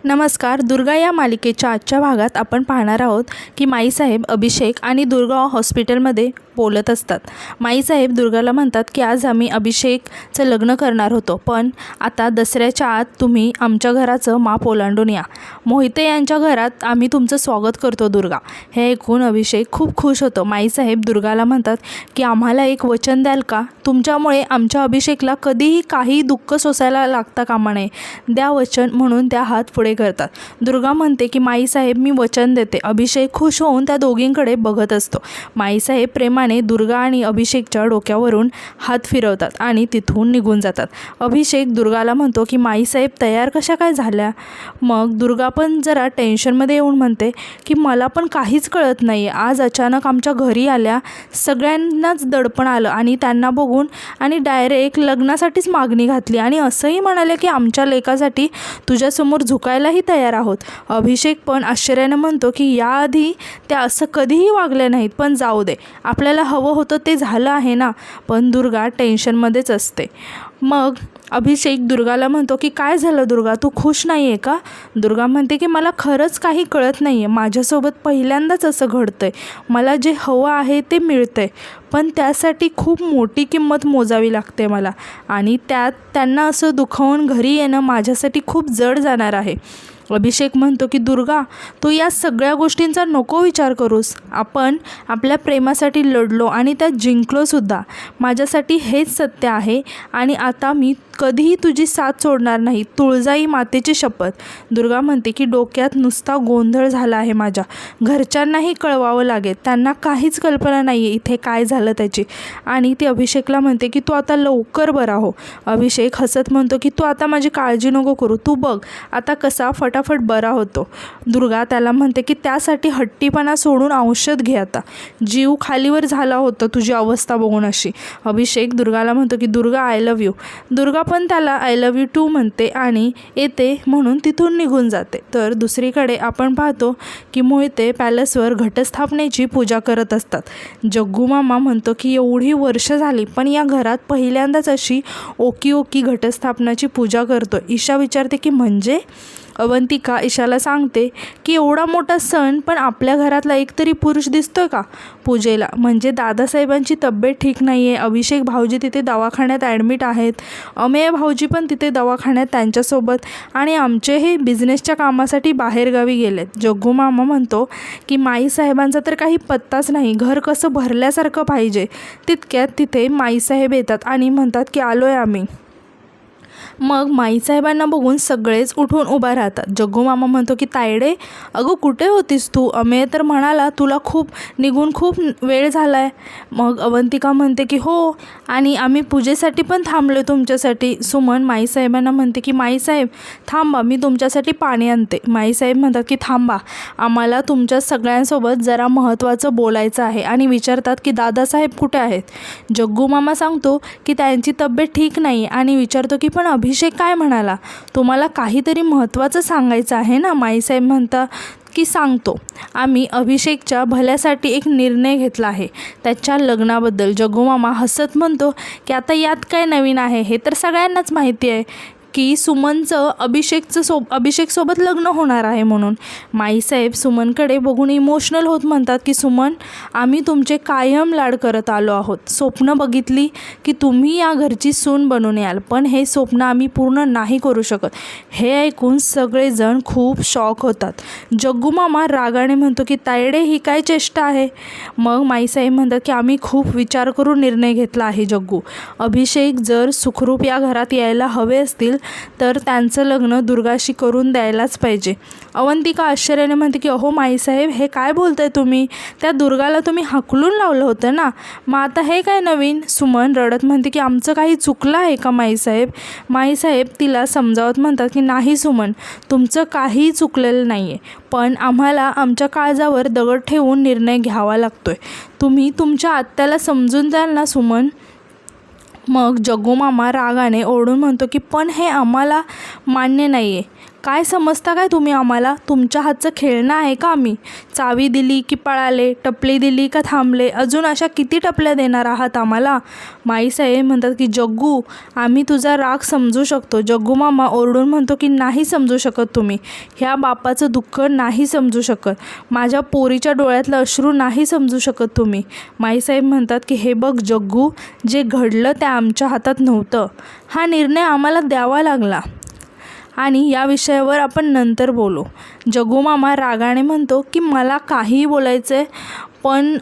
नमस्कार. दुर्गा या मालिकेच्या आजच्या भागात आपण पाहणार आहोत की माईसाहेब अभिषेक आणि दुर्गा हॉस्पिटलमध्ये बोलत असतात. माईसाहेब दुर्गाला म्हणतात की आज आम्ही अभिषेकचं लग्न करणार होतो, पण आता दसऱ्याच्या आत तुम्ही आमच्या घराचं माप ओलांडून या. मोहिते यांच्या घरात आम्ही तुमचं स्वागत करतो दुर्गा. हे ऐकून अभिषेक खूप खुश होतो. माईसाहेब दुर्गाला म्हणतात की आम्हाला एक वचन द्याल का? तुमच्यामुळे आमच्या अभिषेकला कधीही काही दुःख सोसायला लागता कामा नये. द्या वचन, म्हणून त्या हात पुढे करतात. दुर्गा म्हणते की माईसाहेब मी वचन देते. अभिषेक खुश होऊन त्या दोघींकडे बघत असतो. माईसाहेब प्रेमाने दुर्गा आणि अभिषेकच्या डोक्यावरून हात फिरवतात आणि तिथून निघून जातात. अभिषेक दुर्गाला म्हणतो की माईसाहेब तयार कशा काय झाल्या? मग दुर्गा पण जरा टेन्शनमध्ये येऊन म्हणते की मला पण काहीच कळत नाही. आज अचानक आमच्या घरी आल्या, सगळ्यांनाच दडपण आलं आणि त्यांना बघून आणि डायरेक्ट लग्नासाठीच मागणी घातली आणि असंही म्हणाले की आमच्या लेकासाठी तुझ्यासमोर झुकायलाही तयार आहोत. अभिषेक पण आश्चर्याने म्हणतो की याआधी त्या असं कधीही वागल्या नाहीत, पण जाऊ दे, आपल्याला हवं होतं ते झालं आहे ना. पण दुर्गा टेन्शनमध्येच असते. मग अभिषेक दुर्गाला म्हणतो की काय झालं दुर्गा, तू खुश नाही आहे का? दुर्गा म्हणते की मला खरंच काही कळत नाही आहे. माझ्यासोबत पहिल्यांदाच असं घडतं आहे. मला जे हवं आहे ते मिळतं आहे, पण त्यासाठी खूप मोठी किंमत मोजावी लागते मला, आणि त्यात त्यांना असं दुखावून घरी येणं माझ्यासाठी खूप जड जाणार आहे. अभिषेक म्हणतो की दुर्गा, तू या सगळ्या गोष्टींचा नको विचार करूस. आपण आपल्या प्रेमासाठी लढलो आणि त्यात जिंकलोसुद्धा. माझ्यासाठी हेच सत्य आहे आणि आता मी कधीही तुझी साथ सोडणार नाही. तुळजाई मातेची शपथ. दुर्गा म्हणते की डोक्यात नुसता गोंधळ झाला आहे माझ्या. घरच्यांनाही कळवावं लागेल, त्यांना काहीच कल्पना नाही आहे इथे काय झालं त्याची. आणि ती अभिषेकला म्हणते की तू आता लवकर बरा हो. अभिषेक हसत म्हणतो की तू आता माझी काळजी नको करू, तू बघ आता कसा फटाफट बरा होतो. दुर्गा त्याला म्हणते की त्यासाठी हट्टीपणा सोडून औषध घे आता. जीव खालीवर झाला होता तुझी अवस्था बघून अशी. अभिषेक दुर्गाला म्हणतो की Durga I love you. Durga पण त्याला आय लव्ह यू टू म्हणते आणि येते म्हणून तिथून निघून जाते. तर दुसरीकडे आपण पाहतो की मोहिते पॅलेसवर घटस्थापनेची पूजा करत असतात. जग्गू मामा म्हणतो की एवढी वर्ष झाली, पण या घरात पहिल्यांदाच अशी ओकी घटस्थापनाची पूजा करतो. ईशा विचारते की म्हणजे? अवंतिका ईशाला सांगते की एवढा मोठा सण, पण आपल्या घरातला एकतरी पुरुष दिसतोय का पूजेला? म्हणजे दादासाहेबांची तब्येत ठीक नाही आहे. अभिषेक भाऊजी तिथे दवाखान्यात ॲडमिट आहेत. अमेय भाऊजी पण तिथे दवाखान्यात त्यांच्यासोबत, आणि आमचे हे बिझनेसच्या कामासाठी बाहेरगावी गेलेत. जग्गू मामा म्हणतो की माईसाहेबांचा तर काही पत्ताच नाही. घर कसं भरल्यासारखं पाहिजे. तितक्यात तिथे माईसाहेब येतात आणि म्हणतात की आलोय आम्ही. मग माईसाहेबांना बघून सगळेच उठून उभा राहतात. जग्गू मामा म्हणतो की तायडे, अगं कुठे होतीस तू? अमेय तर म्हणाला तुला निघून खूप वेळ झाला आहे. मग अवंतिका म्हणते की हो, आणि आम्ही पूजेसाठी पण थांबलो तुमच्यासाठी. सुमन माईसाहेबांना म्हणते की माईसाहेब थांबा, मी तुमच्यासाठी पाणी आणते. माईसाहेब म्हणतात की थांबा, आम्हाला तुमच्या सगळ्यांसोबत जरा महत्त्वाचं बोलायचं आहे, आणि विचारतात की दादासाहेब कुठे आहेत? जग्गू मामा सांगतो की त्यांची तब्येत ठीक नाही, आणि विचारतो की पण अभिषेक काय म्हणाला? तुम्हाला काहीतरी महत्त्वाचं सांगायचं आहे ना? माईसाहेब म्हणतात की सांगतो, आम्ही अभिषेकच्या भल्यासाठी एक निर्णय घेतला आहे, त्याच्या लग्नाबद्दल. जग्गू मामा हसत म्हणतो की आता यात काय नवीन आहे? हे तर सगळ्यांनाच माहिती आहे की सुमनचं अभिषेकसोबत लग्न होणार आहे म्हणून. माईसाहेब सुमनकडे बघून इमोशनल होत म्हणतात की सुमन, आम्ही तुमचे कायम लाड करत आलो आहोत. स्वप्न बघितली की तुम्ही या घरची सून बनून याल, पण हे स्वप्न आम्ही पूर्ण नाही करू शकत. हे ऐकून सगळेजण खूप शॉक होतात. जग्गू मामा रागाने म्हणतो की तायडे, ही काय चेष्टा आहे? मग माईसाहेब म्हणतात की आम्ही खूप विचार करून निर्णय घेतला आहे जग्गू. अभिषेक जर सुखरूप या घरात यायला हवे असतील तर त्यांचं लग्न दुर्गाशी करून द्यायलाच पाहिजे. अवंतिका आश्चर्याने म्हणते की अहो माईसाहेब, हे काय बोलताय तुम्ही? त्या दुर्गाला तुम्ही हाकलून लावलं होतं ना, मग आता हे काय नवीन? सुमन रडत म्हणते की आमचं काही चुकलं आहे का माईसाहेब? माईसाहेब तिला समजावत म्हणतात की नाही सुमन, तुमचं काहीही चुकलेलं नाही आहे, पण आम्हाला आमच्या काळजावर दगड ठेवून निर्णय घ्यावा लागतोय. तुम्ही तुमच्या आत्याला समजून द्याल ना सुमन? मग जग्गू मामा रागाने ओरडून म्हणतो की पण हे आम्हाला मान्य नाही आहे. काय समजता काय तुम्ही आम्हाला? तुमच्या हातचं खेळणं आहे का आम्ही? चावी दिली की पळाले, टपली दिली का थांबले, अजून अशा किती टपल्या देणार आहात आम्हाला? माईसाहेब म्हणतात की जग्गू, आम्ही तुझा राग समजू शकतो. जग्गू मामा ओरडून म्हणतो की नाही समजू शकत तुम्ही, ह्या बापाचं दुःख नाही समजू शकत, माझ्या पोरीच्या डोळ्यातलं अश्रू नाही समजू शकत तुम्ही. माईसाहेब म्हणतात की हे बघ जग्गू, जे घडलं ते आमच्या हातात नव्हतं, हा निर्णय आम्हाला द्यावा लागला आणि या विषयावर आपण नंतर बोलू. जग्गू मामा रागाने म्हणतो की मला काहीही बोलायचं आहे पण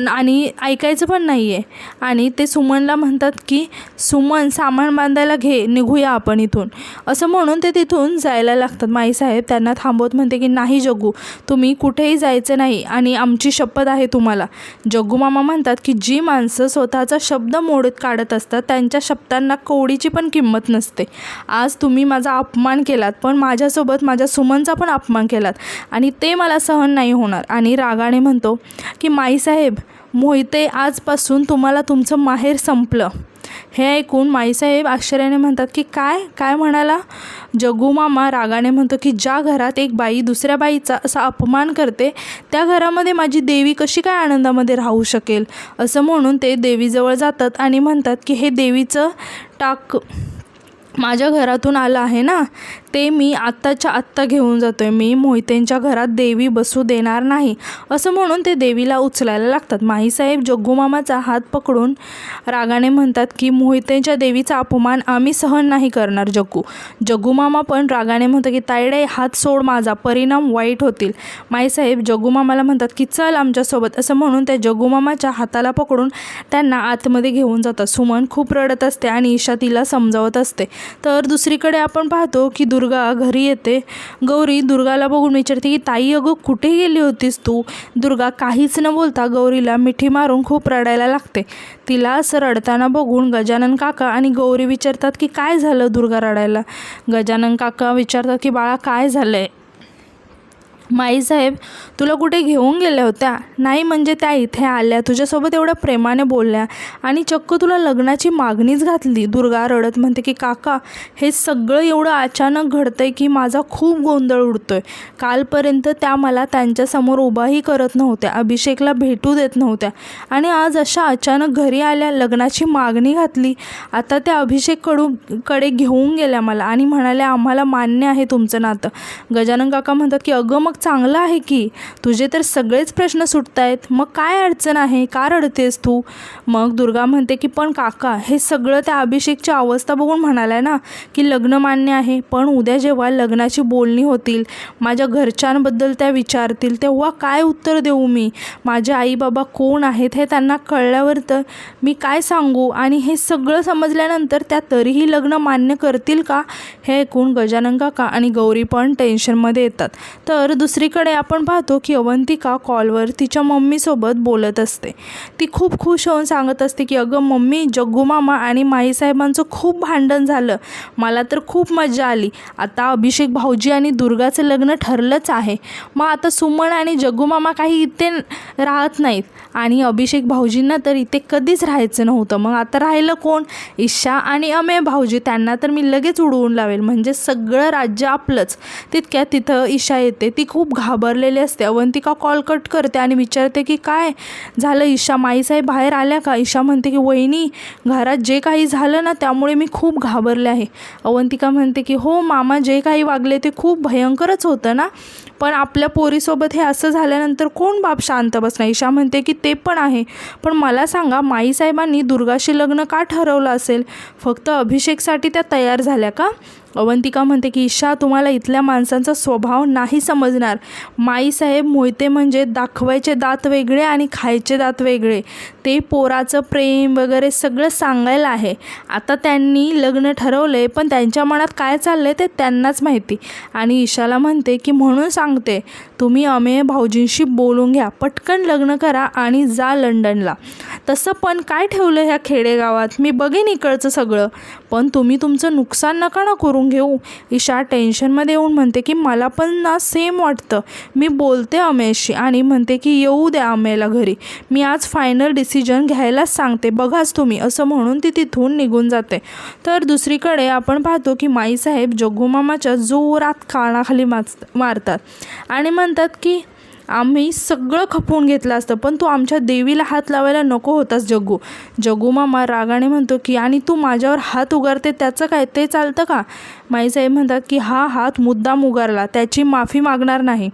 आणि ऐकायचं पण नाही आहे. आणि ते सुमनला म्हणतात की सुमन सामान बांधायला घे, निघूया आपण इथून, असं म्हणून ते तिथून जायला लागतात. माईसाहेब त्यांना थांबवत म्हणते की नाही जग्गू, तुम्ही कुठेही जायचं नाही आणि आमची शपथ आहे तुम्हाला. जग्गू मामा म्हणतात की जी माणसं स्वतःचा शब्द मोडीत काढत असतात त्यांच्या शब्दांना कवडीची पण किंमत नसते. आज तुम्ही माझा अपमान केलात, पण माझ्यासोबत माझ्या सुमनचा पण अपमान केलात आणि ते मला सहन नाही होणार. आणि रागाने म्हणतो की माईसाहेब, मोहिते आजपासून तुम्हाला तुमचं माहेर संपलं. हे ऐकून माईसाहेब आश्चर्याने म्हणतात की काय काय म्हणाला? जग्गू मामा रागाने म्हणतो की ज्या घरात एक बाई दुसऱ्या बाईचा असा अपमान करते त्या घरामध्ये माझी देवी कशी काय आनंदामध्ये राहू शकेल? असं म्हणून ते देवीजवळ जातात आणि म्हणतात की हे देवीचं टाक माझ्या घरातून आलं आहे ना, ते मी आत्ताच्या आत्ता घेऊन जातो आहे. मी मोहितेंच्या घरात देवी बसू देणार नाही, असं म्हणून ते देवीला उचलायला लागतात. माईसाहेब जग्गू मामाचा हात पकडून रागाने म्हणतात की मोहितेंच्या देवीचा अपमान आम्ही सहन नाही करणार जग्गू. जग्गू मामा पण रागाने म्हणतात की तायडे, हात सोड माझा, परिणाम वाईट होतील. माईसाहेब जग्गू मामाला म्हणतात की चल आमच्यासोबत, असं म्हणून त्या जग्गू मामाच्या हाताला पकडून त्यांना आतमध्ये घेऊन जातात. सुमन खूप रडत असते आणि ईशा तिला समजावत असते. तर दुसरीकडे आपण पाहतो की दुर्गा घरी येते. गौरी दुर्गाला बघून विचारते की ताई अगं कुठे गेली होतीस तू? दुर्गा काहीच न बोलता गौरीला मिठी मारून खूप रडायला लागते. तिला असं रडताना बघून गजानन काका आणि गौरी विचारतात की काय झालं दुर्गा रडायला? गजानन काका विचारतात की बाळा काय झालं आहे? माईसाहेब तुला कुठे घेऊन गेल्या होत्या? नाही म्हणजे त्या इथे आल्या, तुझ्यासोबत एवढ्या प्रेमाने बोलल्या आणि चक्क तुला लग्नाची मागणीच घातली. दुर्गा रडत म्हणते की काका, हे सगळं एवढं अचानक घडतं आहे की माझा खूप गोंधळ उडतो आहे. कालपर्यंत त्या मला त्यांच्यासमोर उभाही करत नव्हत्या, अभिषेकला भेटू देत नव्हत्या आणि आज अशा अचानक घरी आल्या, लग्नाची मागणी घातली. आता त्या अभिषेककडे घेऊन गेल्या मला आणि म्हणाल्या आम्हाला मान्य आहे तुमचं नातं. गजानन काका म्हणतात की अगं मग चांगलं आहे की, तुझे तर सगळेच प्रश्न सुटत आहेत, मग काय अडचण आहे, का रडतेस तू? मग दुर्गा म्हणते की पण काका, हे सगळं त्या अभिषेकची अवस्था बघून म्हणाल्या ना की लग्न मान्य आहे, पण उद्या जेव्हा लग्नाची बोलणी होतील, माझ्या घरच्यांबद्दल त्या विचारतील, तेव्हा काय उत्तर देऊ मी? माझे आई बाबा कोण आहेत हे त्यांना कळल्यावर तर मी काय सांगू? आणि हे सगळं समजल्यानंतर त्या तरीही लग्न मान्य करतील का? हे ऐकून गजानन काका आणि गौरी पण टेन्शनमध्ये येतात. तर दुसरीकडे आपण पाहतो की अवंतिका कॉलवर तिच्या मम्मीसोबत बोलत असते. ती खूप खुश होऊन सांगत असते की अगं मम्मी, जग्गू मामा आणि माईसाहेबांचं खूप भांडण झालं, मला तर खूप मजा आली. आता अभिषेक भाऊजी आणि दुर्गाचं लग्न ठरलंच आहे. मग आता सुमन आणि जग्गू मामा काही इथे राहत नाहीत आणि अभिषेक भाऊजींना तर इथे कधीच राहायचं नव्हतं. मग आता राहिलं कोण? ईशा आणि अमेय भाऊजी, त्यांना तर मी लगेच उडवून लावेल, म्हणजे सगळं राज्य आपलंच. तितक्यात तिथं ईशा येते. ती खूप घाबरलेली असते. अवंतिका कॉल कट करते आणि विचारते की काय झालं ईशा, माईसाहेब बाहेर आल्या का? ईशा म्हणते की वहिनी, घरात जे काही झालं ना त्यामुळे मी खूप घाबरले आहे. अवंतिका म्हणते की हो मामा, जे काही वागले ते खूप भयंकरच होतं ना, पण आपल्या पोरीसोबत हे असं झाल्यानंतर कोण बाप शांत बसणार? ईशा म्हणते की ते पण आहे, पण मला सांगा माईसाहेबांनी दुर्गाशी लग्न का ठरवलं असेल? फक्त अभिषेकसाठी त्या तयार झाल्या का? अवंतिका म्हणते की ईशा, तुम्हाला इथल्या माणसांचा स्वभाव नाही समजणार. माईसाहेब मोहिते म्हणजे दाखवायचे दात वेगळे आणि खायचे दात वेगळे. ते पोराचं प्रेम वगैरे सगळं सांगायला आहे. आता त्यांनी लग्न ठरवले, पण त्यांच्या मनात काय चाललं ते त्यांनाच माहिती. आणि ईशाला म्हणते की म्हणून सांगते, तुम्ही अमेय भाऊजींशी बोलून घ्या, पटकन लग्न करा आणि जा लंडनला. तसं पण काय ठेवलं ह्या खेडेगावात, मी बघेन इकडचं सगळं, पण तुम्ही तुमचं नुकसान नका ना करून घेऊ. ईशा टेन्शनमध्ये येऊन म्हणते की मला पण ना सेम वाटतं. मी बोलते अमेयशी आणि म्हणते की येऊ द्या अमेयला घरी. मी आज फायनल डिसिजन डिसिजन घ्यायलाच सांगते, बघाच तुम्ही, असं म्हणून ती तिथून निघून जाते. तर दुसरीकडे आपण पाहतो की माईसाहेब जग्गूमामाच्या जोरात कानाखाली मारतात आणि म्हणतात की आम्ही सगळं खपवून घेतलं असतं, पण तू आमच्या देवीला हात लावायला नको होतास जग्गू. जग्गूमामा रागाने म्हणतो की आणि तू माझ्यावर हात उगारते त्याचं काय, ते चालतं का? माईसाहेब म्हणतात की हा हात मुद्दाम उगारला, त्याची माफी मागणार नाही.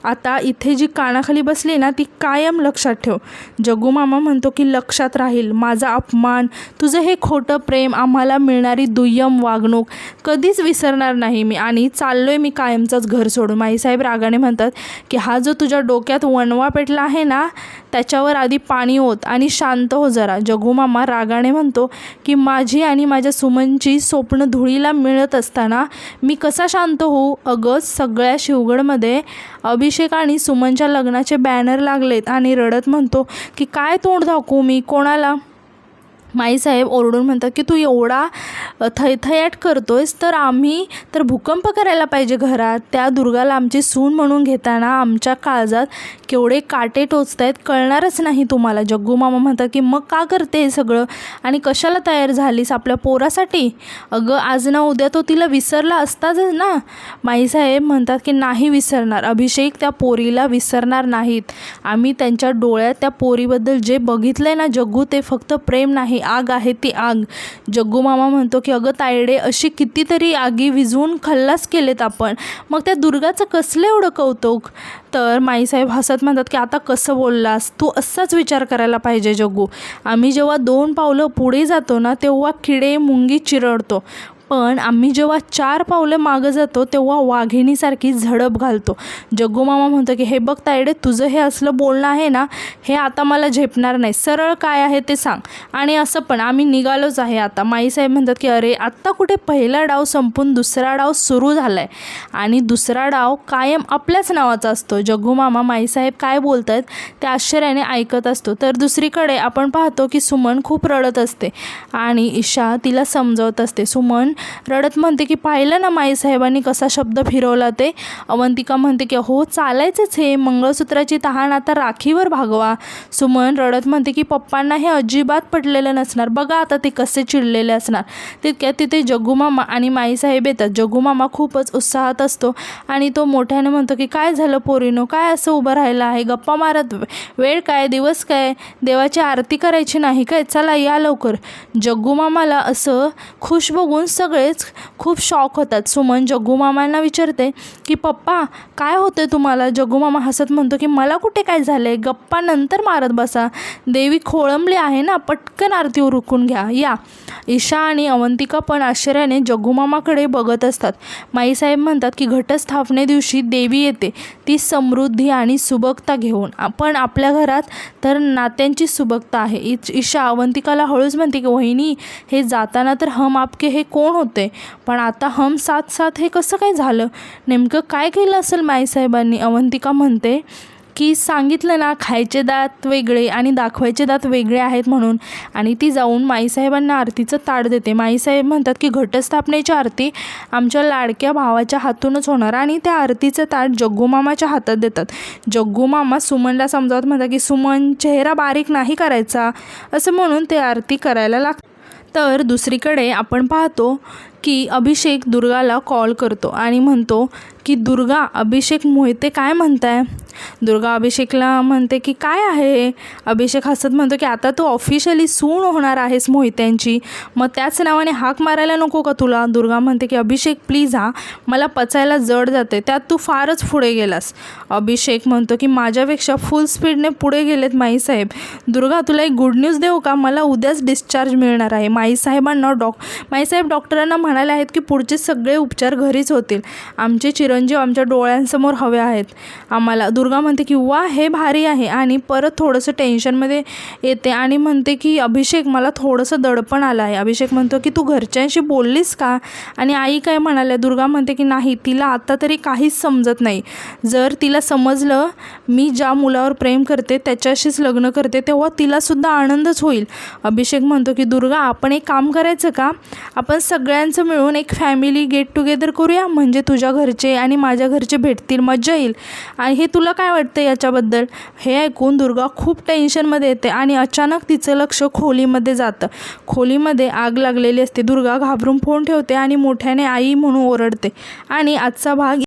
आता इथे जी कानाखाली बसली ना ती कायम लक्षात ठेव. जग्गूमामा म्हणतो की लक्षात राहील, माझा अपमान, तुझं हे खोटं प्रेम, आम्हाला मिळणारी दुय्यम वागणूक कधीच विसरणार नाही मी, आणि चाललोय मी कायमचंच घर सोडून. माईसाहेब रागाने म्हणतात की हा जो तुझ्या डोक्यात वणवा पेटला आहे ना त्याच्यावर आधी पाणी ओत आणि शांत हो जरा. जग्गूमामा रागाने म्हणतो की माझी आणि माझ्या सुमनची स्वप्न धुळीला मिळत असताना मी कसा शांत होऊ? अगं सगळ्या शिवगडमध्ये अभिषेक आणि सुमनच्या लग्नाचे बॅनर लागलेत, आणि रडत म्हणतो की काय तोंड दाखवू मी कोणाला? माईसाहेब ओरडून म्हणतात की तू एवढा थैथयाट करतोयस तर आम्ही तर भूकंप करायला पाहिजे घरात. त्या दुर्गाला आमची सून म्हणून घेताना आमच्या काळजात केवढे काटे टोचत आहेत कळणारच नाही तुम्हाला. जग्गूमामा म्हणतात की मग का करते हे सगळं आणि कशाला तयार झालीस आपल्या पोरासाठी? अगं आज ना उद्या तो तिला विसरला असताच ना. माईसाहेब म्हणतात की नाही विसरणार, अभिषेक त्या पोरीला विसरणार नाहीत. आम्ही त्यांच्या डोळ्यात त्या पोरीबद्दल जे बघितलंय ना जग्गू, ते फक्त प्रेम नाही, आग आहे ती आग. जग्गूमामा म्हणतो की अगं तायडे, अशी कितीतरी आगी विझवून खल्लास केलेत आपण, मग त्या दुर्गाचं कसलं एवढं कौतुक? तर माईसाहेब हसत म्हणतात की आता कसं बोललास तू? असाच विचार करायला पाहिजे जग्गू. आम्ही जेव्हा 2 पावलं पुढे जातो ना तेव्हा किडे मुंगी चिरडतो, पण आम्ही जेव्हा 4 पावलं मागं जातो तेव्हा वाघिणीसारखी झडप घालतो. जग्गूमामा म्हणतो की हे बघ तायडे, तुझं हे असलं बोलणं आहे ना हे आता मला झेपणार नाही, सरळ काय आहे ते सांग. आणि असं पण आम्ही निघालोच आहे आता. माईसाहेब म्हणतात की अरे आत्ता कुठे पहिला डाव संपून दुसरा डाव सुरू झाला आहे, आणि दुसरा डाव कायम आपल्याच नावाचा असतो. जग्गूमामा माईसाहेब काय बोलत आहेत ते आश्चर्याने ऐकत असतो. तर दुसरीकडे आपण पाहतो की सुमन खूप रडत असते आणि ईशा तिला समजवत असते. सुमन रडत म्हणते की पाहिलं ना माईसाहेबांनी कसा शब्द फिरवला ते. अवंतिका म्हणते की हो चालायचंच, हे मंगळसूत्राची तहान आता राखीवर भागवा. सुमन रडत म्हणते की पप्पांना हे अजिबात पटलेलं नसणार, बघा आता ते कसे चिडलेले असणार. तितक्यात तिथे जग्गूमामा आणि माईसाहेब येतात. जग्गूमामा खूपच उत्साहात असतो आणि तो मोठ्याने म्हणतो की काय झालं पोरीनो, काय असं उभं राहिलं आहे गप्पा मारत? वेळ काय, दिवस काय, देवाची आरती करायची नाही काय? चला या लवकर. जग्गूमामाला असं खुश बघून सगळेच खूप शॉक होतात. सुमन जग्गूमामांना विचारते की पप्पा काय होतंय तुम्हाला? जग्गूमामा हसत म्हणतो की मला कुठे काय झालंय, गप्पा नंतर मारत बसा, देवी खोळंबली आहे ना, पटकन आरती उरकून घ्या या. ईशा आणि अवंतिका पण आश्चर्याने जग्गूमामाकडे बघत असतात. माईसाहेब म्हणतात की घटस्थापने दिवशी देवी येते, ती समृद्धी आणि सुबकता घेऊन, पण आपल्या घरात तर नात्यांची सुबकता आहे. ईशा अवंतिकाला हळूच म्हणते की वहिनी, हे जाताना तर हम आपके हे कोण होते, पण आता हम साथ साथ हे कसं काय झालं? नेमकं काय केलं असेल माईसाहेबांनी? अवंतिका म्हणते की सांगितलं ना, खायचे दात वेगळे आणि दाखवायचे दात वेगळे आहेत म्हणून. आणि ती जाऊन माईसाहेबांना आरतीचं ताट देते. माईसाहेब म्हणतात की घटस्थापनेची आरती आमच्या लाडक्या भावाच्या हातूनच होणार, आणि त्या आरतीचं ताट जग्गूमामाच्या हातात देतात. जग्गूमामा सुमनला समजावत म्हणतात की सुमन, चेहरा बारीक नाही करायचा, असं म्हणून ते आरती करायला लागतात. तर दुसरीकडे आपण पाहतो की अभिषेक दुर्गाला कॉल करतो आणि म्हणतो की दुर्गा, अभिषेक मोहिते काय म्हणताय? दुर्गा अभिषेकला म्हणते की काय आहे? अभिषेक हसत म्हणतो की आता तू ऑफिशियली सून होणार आहेस मोहित्यांची, मग त्याच नावाने हाक मारायला नको का तुला? दुर्गा म्हणते की अभिषेक प्लीज, मला पचायला जड जाते, त्यात तू फारच पुढे गेलास. अभिषेक म्हणतो की माझ्यापेक्षा फुल स्पीडने पुढे गेलेत माईसाहेब. दुर्गा तुला एक गुड न्यूज देऊ का? मला उद्याच डिस्चार्ज मिळणार आहे. माईसाहेबांना माईसाहेब डॉक्टरांना म्हणाले आहेत की पुढचे सगळे उपचार घरीच होतील. आमचे चिरंजीव आमच्या डोळ्यांसमोर हवे आहेत आम्हाला. दुर्गा म्हणते की वा, हे भारी आहे, आणि परत थोडंसं टेन्शनमध्ये येते आणि म्हणते की अभिषेक मला थोडंसं दडपण आलं आहे. अभिषेक म्हणतो की तू घरच्यांशी बोललीस का, आणि आई काय म्हणाल्या? दुर्गा म्हणते की नाही, तिला आत्ता तरी काहीच समजत नाही. जर तिला समजलं मी ज्या मुलावर प्रेम करते त्याच्याशीच लग्न करते तेव्हा तिलासुद्धा आनंदच होईल. अभिषेक म्हणतो की दुर्गा, आपण एक काम करायचं का, आपण सगळ्यांचं मिळून एक फॅमिली गेट टुगेदर करूया, म्हणजे तुझ्या घरचे आणि माझ्या घरचे भेटतील, मजा येईल. आणि हे तुला तुला काय वाटतं याच्याबद्दल? हे ऐकून दुर्गा खूप टेन्शनमध्ये येते आणि अचानक तिचं लक्ष खोलीमध्ये जातं. खोलीमध्ये आग लागलेली असते. दुर्गा घाबरून फोन ठेवते आणि मोठ्याने आई म्हणून ओरडते. आणि आजचा भाग